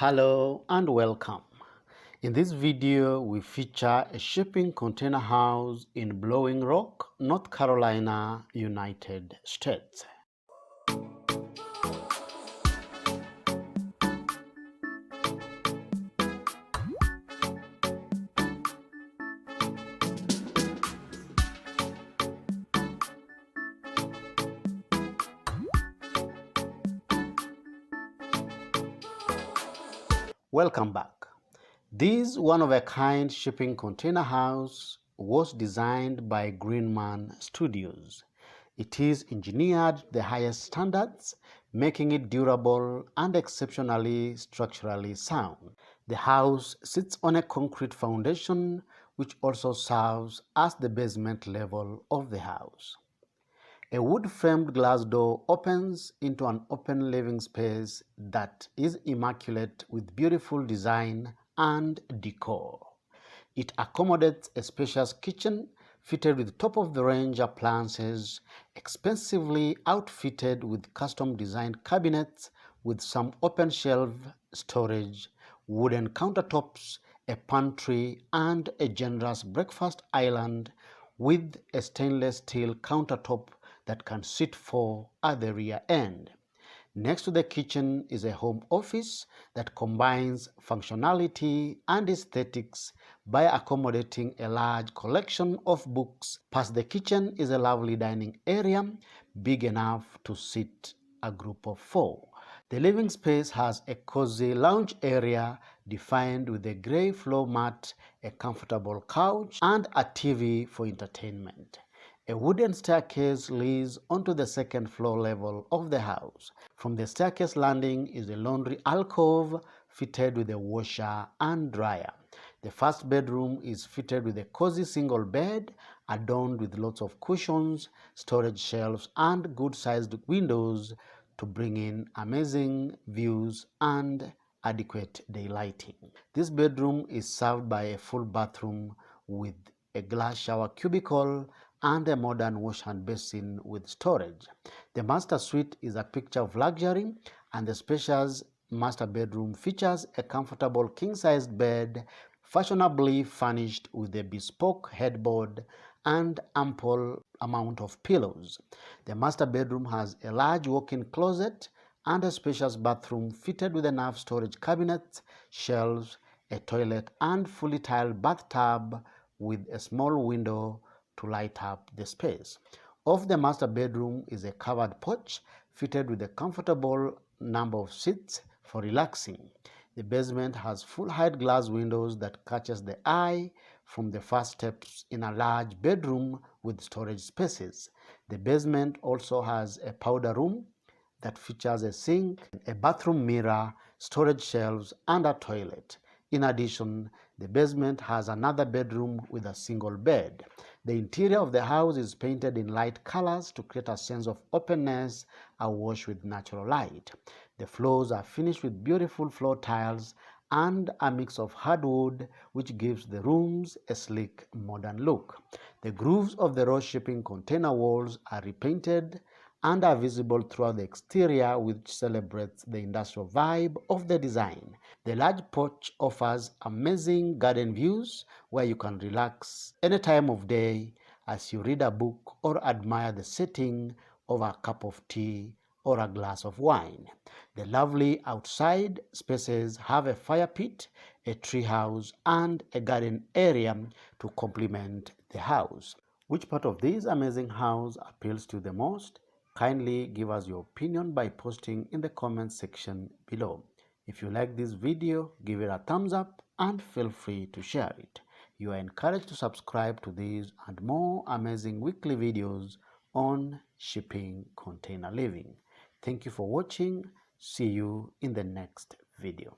Hello and welcome. In this video, we feature a shipping container house in Blowing Rock, North Carolina, United States. Welcome back. This one-of-a-kind shipping container house was designed by Greenman Studios. It is engineered to the highest standards, making it durable and exceptionally structurally sound. The house sits on a concrete foundation, which also serves as the basement level of the house. A wood-framed glass door opens into an open living space that is immaculate with beautiful design and decor. It accommodates a spacious kitchen fitted with top-of-the-range appliances, expensively outfitted with custom-designed cabinets with some open-shelf storage, wooden countertops, a pantry, and a generous breakfast island with a stainless steel countertop that can sit four at the rear end. Next to the kitchen is a home office that combines functionality and aesthetics by accommodating a large collection of books. Past the kitchen is a lovely dining area, big enough to sit a group of four. The living space has a cozy lounge area defined with a gray floor mat, a comfortable couch, and a TV for entertainment. A wooden staircase leads onto the second floor level of the house. From the staircase landing is a laundry alcove fitted with a washer and dryer. The first bedroom is fitted with a cozy single bed adorned with lots of cushions, storage shelves, and good-sized windows to bring in amazing views and adequate daylighting. This bedroom is served by a full bathroom with a glass shower cubicle and a modern wash hand basin with storage. The master suite is a picture of luxury, and the spacious master bedroom features a comfortable king-sized bed fashionably furnished with a bespoke headboard and ample amount of pillows. The master bedroom has a large walk-in closet and a spacious bathroom fitted with enough storage cabinets, shelves, a toilet, and fully tiled bathtub with a small window to light up the space. Off the master bedroom is a covered porch fitted with a comfortable number of seats for relaxing. The basement has full-height glass windows that catches the eye from the first steps in a large bedroom with storage spaces. The basement also has a powder room that features a sink, a bathroom mirror, storage shelves, and a toilet. In addition, the basement has another bedroom with a single bed. The interior of the house is painted in light colors to create a sense of openness awash with natural light. The floors are finished with beautiful floor tiles and a mix of hardwood, which gives the rooms a sleek, modern look. The grooves of the raw shipping container walls are repainted and are visible throughout the exterior, which celebrates the industrial vibe of the design. The large porch offers amazing garden views where you can relax any time of day as you read a book or admire the setting over a cup of tea or a glass of wine. The lovely outside spaces have a fire pit, a tree house, and a garden area to complement the house. Which part of this amazing house appeals to you the most? Kindly give us your opinion by posting in the comment section below. If you like this video, give it a thumbs up and feel free to share it. You are encouraged to subscribe to these and more amazing weekly videos on shipping container living. Thank you for watching. See you in the next video.